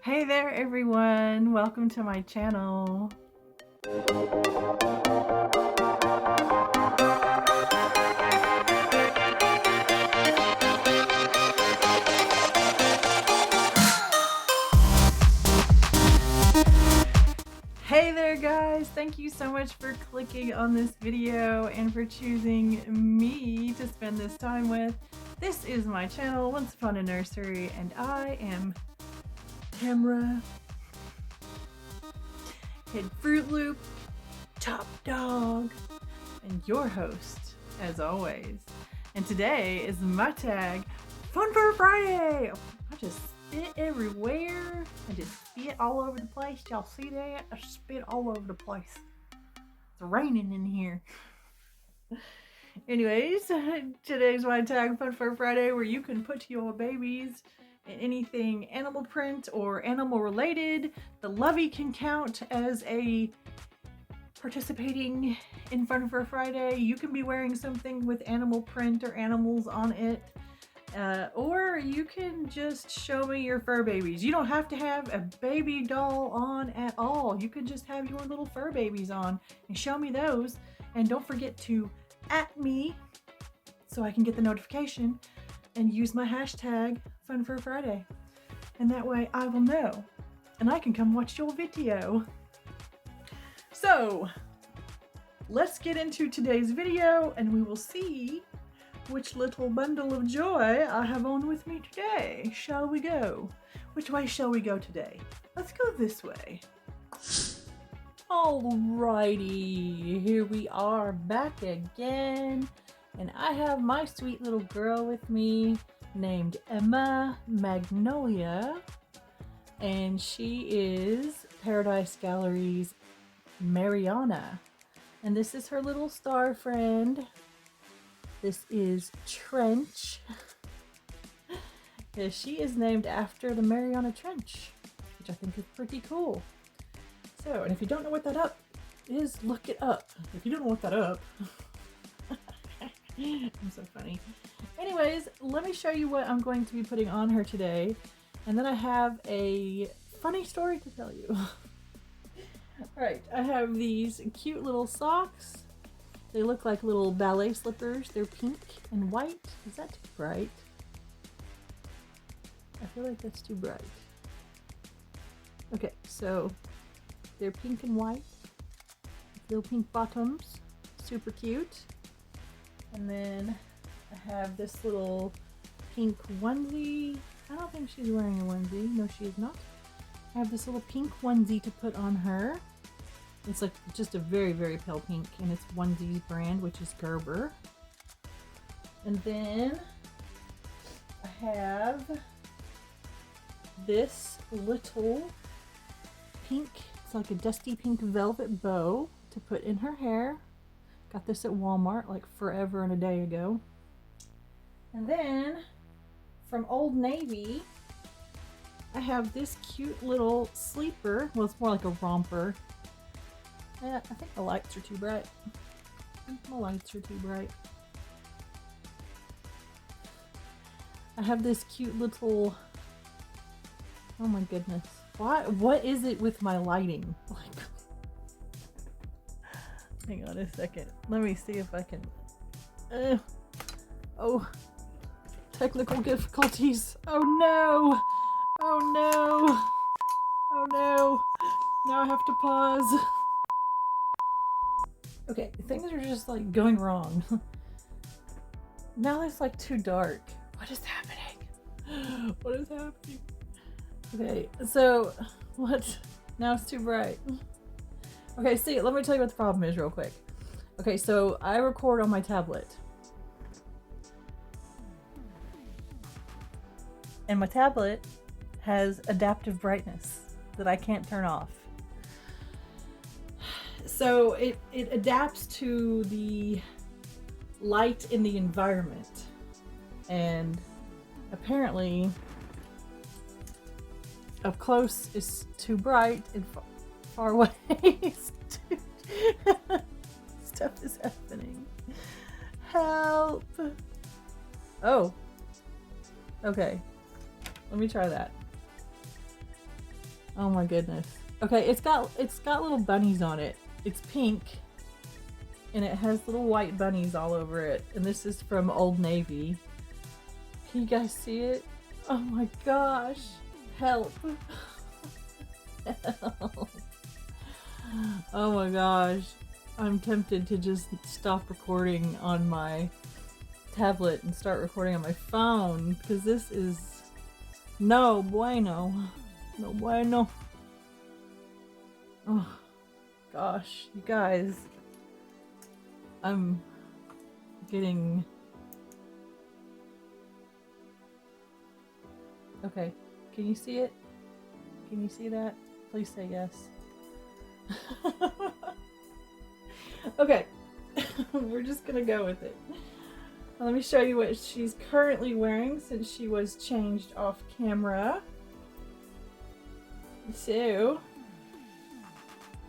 Hey there everyone, welcome to my channel. Hey there guys, thank you so much for clicking on this video and for choosing me to spend this time with. This is my channel, Once Upon a Nursery, and I am Tamra, head Fruit Loop, top dog, and your host, as always. And today is my tag, Fun for Friday! I just spit everywhere. I just spit all over the place. Y'all see that? I spit all over the place. It's raining in here. Anyways, today's my tag, Fun for Friday, where you can put your babies in anything animal print or animal related. The Lovey can count as a participating in Fun for Friday. You can be wearing something with animal print or animals on it. Or you can just show me your fur babies. You don't have to have a baby doll on at all. You can just have your little fur babies on and show me those. And don't forget to @me so I can get the notification and use my hashtag Fun for Friday. And that way I will know and I can come watch your video. So let's get into today's video and we will see which little bundle of joy I have on with me today. Shall we go? Which way shall we go today? Let's go this way. Alrighty, here we are back again. And I have my sweet little girl with me named Emma Magnolia. And she is Paradise Gallery's Mariana. And this is her little star friend. This is Trench. Yeah, she is named after the Mariana Trench, which I think is pretty cool. So, and if you don't know what that up is, look it up. If you don't know what that up, I'm so funny. Anyways, let me show you what I'm going to be putting on her today. And then I have a funny story to tell you. Alright, I have these cute little socks. They look like little ballet slippers. They're pink and white. Is that too bright? I feel like that's too bright. Okay, so they're pink and white. Little pink bottoms. Super cute. And then I have this little pink onesie. I don't think she's wearing a onesie. No, she is not. I have this little pink onesie to put on her. It's like just a very, very pale pink, and it's Onesie's brand, which is Gerber. And then I have this little pink, it's like a dusty pink velvet bow to put in her hair. Got this at Walmart like forever and a day ago. And then from Old Navy, I have this cute little sleeper. Well, it's more like a romper. Yeah, I think the lights are too bright. My lights are too bright. I have this cute little... Oh my goodness. What is it with my lighting? Like... Hang on a second. Let me see if I can... Oh. Technical difficulties. Oh no! Oh no! Oh no! Now I have to pause. Okay, things are just like going wrong. Now it's like too dark. What is happening? What is happening? Okay, so what? Now it's too bright. Okay, see, let me tell you what the problem is real quick. Okay, so I record on my tablet. And my tablet has adaptive brightness that I can't turn off. So it adapts to the light in the environment, and apparently up close is too bright and far away is too... Stuff is happening. Help! Oh. Okay. Let me try that. Oh my goodness. Okay, it's got little bunnies on it. It's pink. And it has little white bunnies all over it. And this is from Old Navy. Can you guys see it? Oh my gosh. Help. Help. Oh my gosh. I'm tempted to just stop recording on my tablet and start recording on my phone because this is no bueno. No bueno. Oh gosh, you guys. I'm getting... Okay, can you see it? Can you see that? Please say yes. Okay, we're just gonna go with it. Let me show you what she's currently wearing since she was changed off camera. So,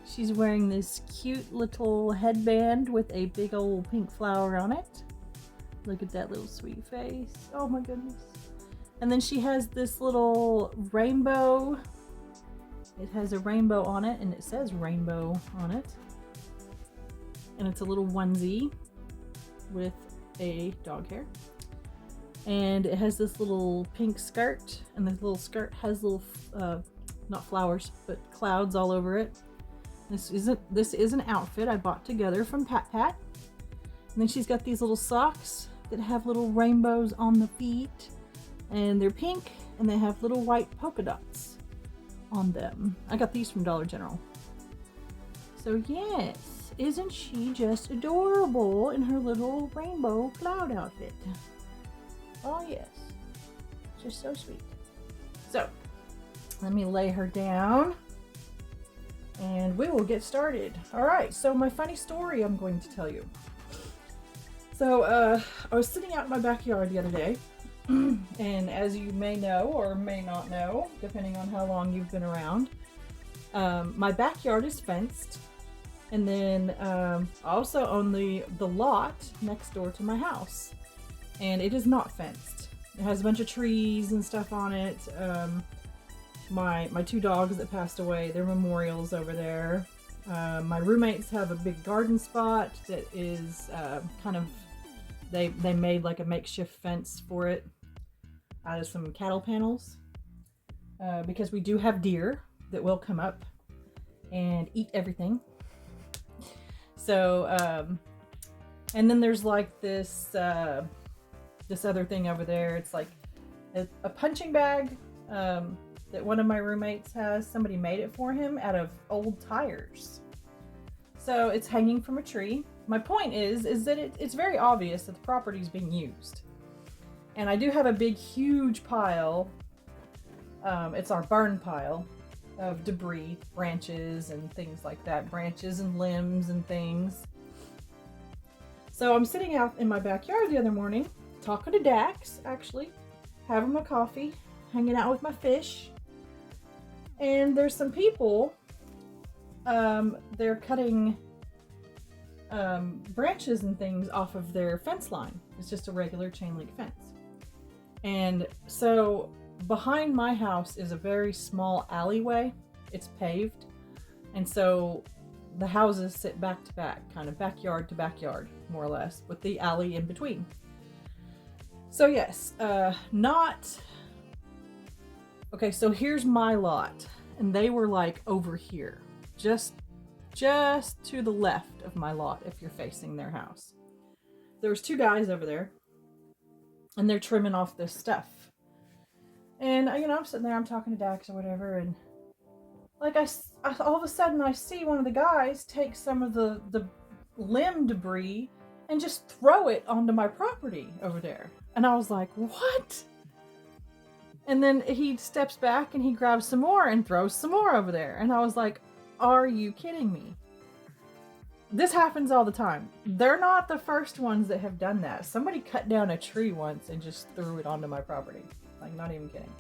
she's wearing this cute little headband with a big old pink flower on it. Look at that little sweet face. Oh my goodness. And then she has this little rainbow. It has a rainbow on it and it says rainbow on it. And it's a little onesie with a dog hair. And it has this little pink skirt, and this little skirt has little, not flowers, but clouds all over it. This is an outfit I bought together from Pat Pat. And then she's got these little socks that have little rainbows on the feet. And they're pink, and they have little white polka dots on them. I got these from Dollar General. So yes, isn't she just adorable in her little rainbow cloud outfit? Oh yes, just so sweet. So, let me lay her down and we will get started. All right, so my funny story I'm going to tell you. So, I was sitting out in my backyard the other day, and as you may know or may not know, depending on how long you've been around, my backyard is fenced. And then I also own the lot next door to my house, and it is not fenced. It has a bunch of trees and stuff on it. My two dogs that passed away, their memorials over there. My roommates have a big garden spot that is kind of, they made like a makeshift fence for it out of some cattle panels, because we do have deer that will come up and eat everything. So, and then there's like this, this other thing over there. It's like a punching bag, that one of my roommates has. Somebody made it for him out of old tires. So it's hanging from a tree. My point is that it's very obvious that the property is being used. And I do have a big, huge pile. It's our barn pile of debris, branches and things like that, branches and limbs and things. So I'm sitting out in my backyard the other morning, talking to Dax, actually, having my coffee, hanging out with my fish, and there's some people, they're cutting branches and things off of their fence line. It's just a regular chain link fence. And so behind my house is a very small alleyway. It's paved. And so the houses sit back to back, kind of backyard to backyard, more or less, with the alley in between. So yes, okay, so here's my lot. And they were like over here, just to the left of my lot if you're facing their house. There was two guys over there, and they're trimming off this stuff. And, I'm sitting there, I'm talking to Dax or whatever, and like I all of a sudden I see one of the guys take some of the limb debris and just throw it onto my property over there. And I was like, what? And then he steps back and he grabs some more and throws some more over there. And I was like, are you kidding me? This happens all the time. They're not the first ones that have done that. Somebody cut down a tree once and just threw it onto my property. Like, not even kidding.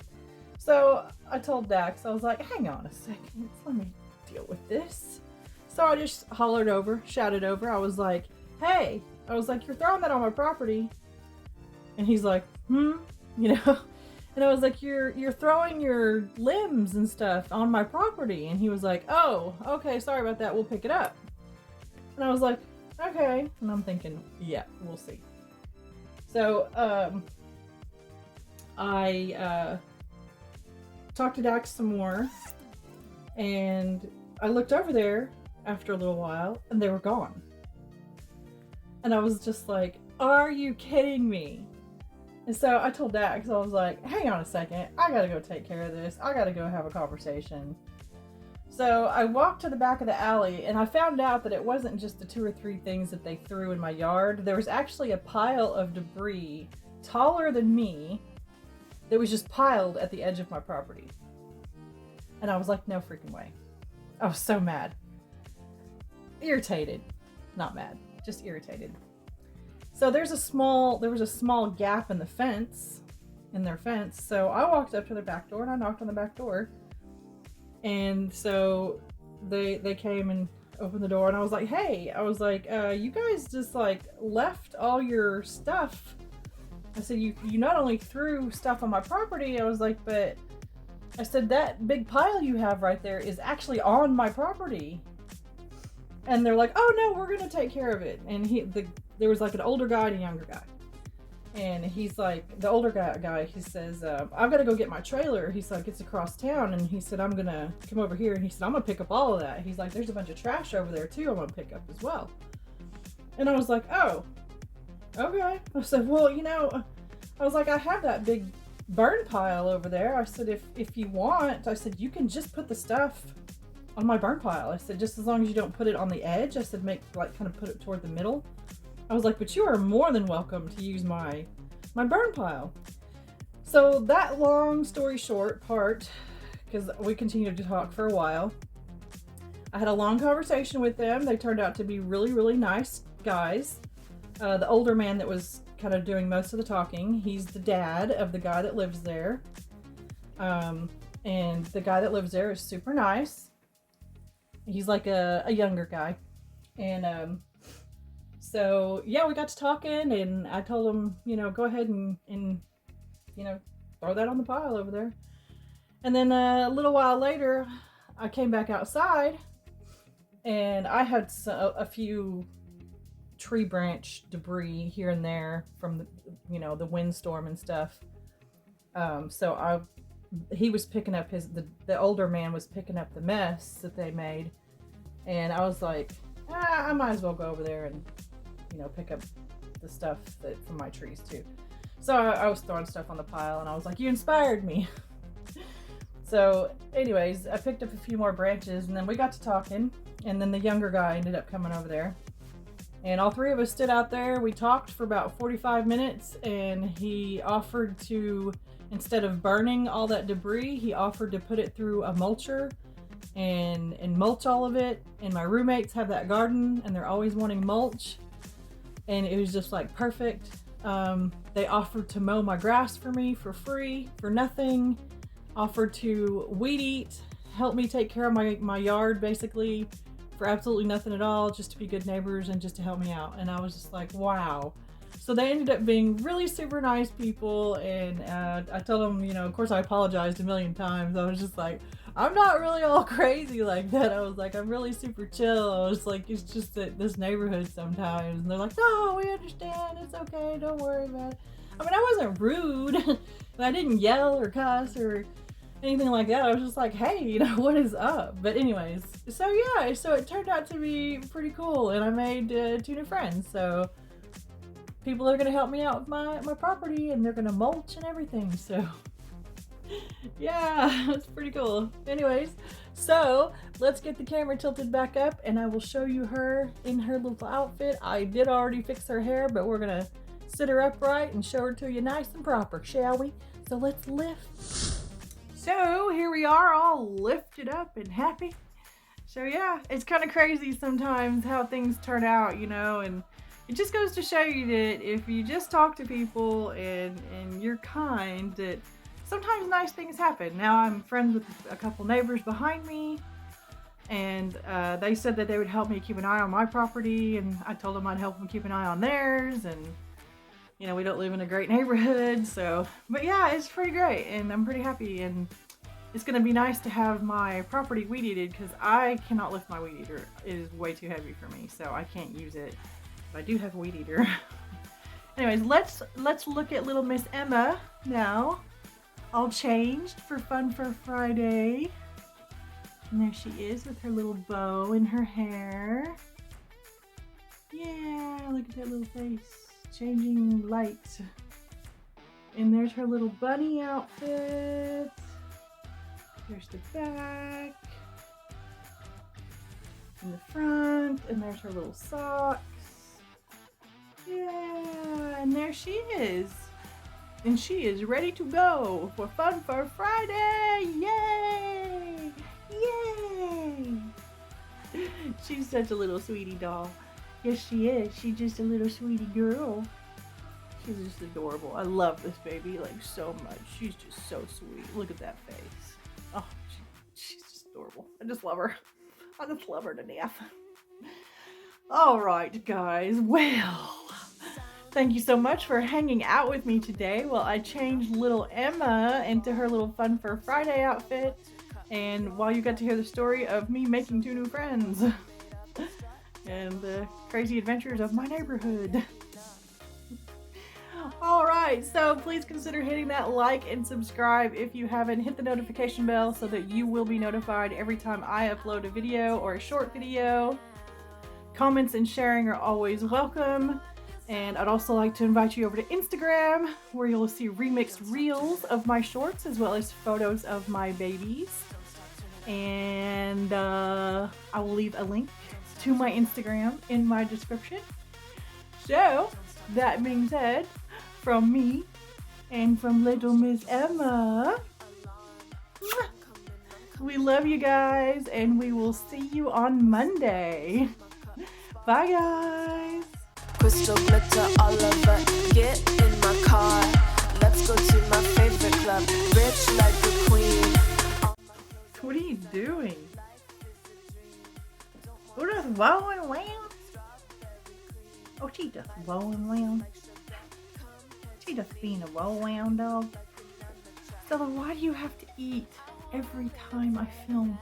So I told Dax, I was like, hang on a second, let me deal with this. So I just shouted over. I was like, hey, you're throwing that on my property. And he's like, And I was like, you're throwing your limbs and stuff on my property. And he was like, oh, okay, sorry about that. We'll pick it up. And I was like, okay. And I'm thinking, yeah, we'll see. So I talked to Dax some more, and I looked over there after a little while, and they were gone. And I was just like, are you kidding me? And so I told Dax, I was like, hang on a second, I gotta go take care of this. I gotta go have a conversation. So I walked to the back of the alley, and I found out that it wasn't just the 2 or 3 things that they threw in my yard. There was actually a pile of debris taller than me that was just piled at the edge of my property. And I was like, no freaking way. I was so mad. Irritated. Not mad, just irritated. So there was a small gap in the fence, in their fence. So I walked up to their back door and I knocked on the back door. And so they came and opened the door, and I was like, hey, I was like, you guys just like left all your stuff. I said, you not only threw stuff on my property, I was like, but I said, that big pile you have right there is actually on my property. And they're like, oh no, we're gonna take care of it. And there was like an older guy and a younger guy. And he's like, the older guy, he says, I've got to go get my trailer. He's like, it's across town. And he said, I'm going to come over here. And he said, I'm going to pick up all of that. He's like, there's a bunch of trash over there too I'm going to pick up as well. And I was like, oh, okay. I said, well, I was like, I have that big burn pile over there. I said, if you want, I said, you can just put the stuff on my burn pile. I said, just as long as you don't put it on the edge. I said, kind of put it toward the middle. I was like, but you are more than welcome to use my burn pile. So that long story short part, because we continued to talk for a while, I had a long conversation with them. They turned out to be really, really nice guys. The older man that was kind of doing most of the talking, he's the dad of the guy that lives there. And the guy that lives there is super nice. He's like a younger guy. And so yeah, we got to talking, and I told him, go ahead and throw that on the pile over there. And then a little while later, I came back outside, and I had a few tree branch debris here and there from the windstorm and stuff. So he was picking up the older man was picking up the mess that they made, and I was like, I might as well go over there and pick up the stuff from my trees too. So I was throwing stuff on the pile, and I was like, you inspired me. So anyways, I picked up a few more branches, and then we got to talking, and then the younger guy ended up coming over there, and all 3 of us stood out there. We talked for about 45 minutes, and he offered to, instead of burning all that debris, he offered to put it through a mulcher and mulch all of it. And my roommates have that garden, and they're always wanting mulch. And it was just like perfect. They offered to mow my grass for me for free, for nothing. Offered to weed eat, help me take care of my yard basically for absolutely nothing at all, just to be good neighbors and just to help me out. And I was just like, wow. So they ended up being really super nice people. And I told them, of course I apologized a million times. I was just like, I'm not really all crazy like that. I was like, I'm really super chill. I was like, it's just that this neighborhood sometimes. And they're like, no, we understand. It's okay. Don't worry about it. I mean, I wasn't rude. And I didn't yell or cuss or anything like that. I was just like, hey, what is up? But anyways, so yeah, so it turned out to be pretty cool. And I made 2 new friends. So people are going to help me out with my property, and they're going to mulch and everything. So yeah, it's pretty cool. Anyways, so let's get the camera tilted back up, and I will show you her in her little outfit. I did already fix her hair, but we're gonna sit her upright and show her to you nice and proper, shall we? So let's lift. So here we are, all lifted up and happy. So yeah, it's kind of crazy sometimes how things turn out, and it just goes to show you that if you just talk to people and you're kind, that sometimes nice things happen. Now I'm friends with a couple neighbors behind me, and they said that they would help me keep an eye on my property, and I told them I'd help them keep an eye on theirs, and You know, we don't live in a great neighborhood, so, but yeah, it's pretty great, and I'm pretty happy, and it's gonna be nice to have my property weed eated because I cannot lift my weed eater. It is way too heavy for me, so I can't use it. But I do have a weed eater. Anyways, let's look at little Miss Emma now. All changed for Fun for Friday. And there she is with her little bow in her hair. Yeah, look at that little face. Changing light. And there's her little bunny outfit. There's the back. And the front. And there's her little socks. Yeah, and there she is. And she is ready to go for Fun for Friday. Yay! Yay! She's such a little sweetie doll. Yes, she is. She's just a little sweetie girl. She's just adorable. I love this baby like so much. She's just so sweet. Look at that face. Oh, she's just adorable. I just love her. I just love her to death. All right, guys. Well, thank you so much for hanging out with me today while I changed little Emma into her little Fun for Friday outfit, and while you got to hear the story of me making 2 new friends and the crazy adventures of my neighborhood. All right, so please consider hitting that like and subscribe if you haven't. Hit the notification bell so that you will be notified every time I upload a video or a short video. Comments and sharing are always welcome. And I'd also like to invite you over to Instagram, where you'll see remixed reels of my shorts as well as photos of my babies. And I will leave a link to my Instagram in my description. So, that being said, from me and from little Miss Emma, we love you guys, and we will see you on Monday. Bye, guys. Crystal glitter all over. Get in my car. Let's go to my favorite club. Rich like a queen. What are you doing? We're just rolling around. Oh, she just rolling around. She just being a roll around dog. Stella, why do you have to eat every time I film?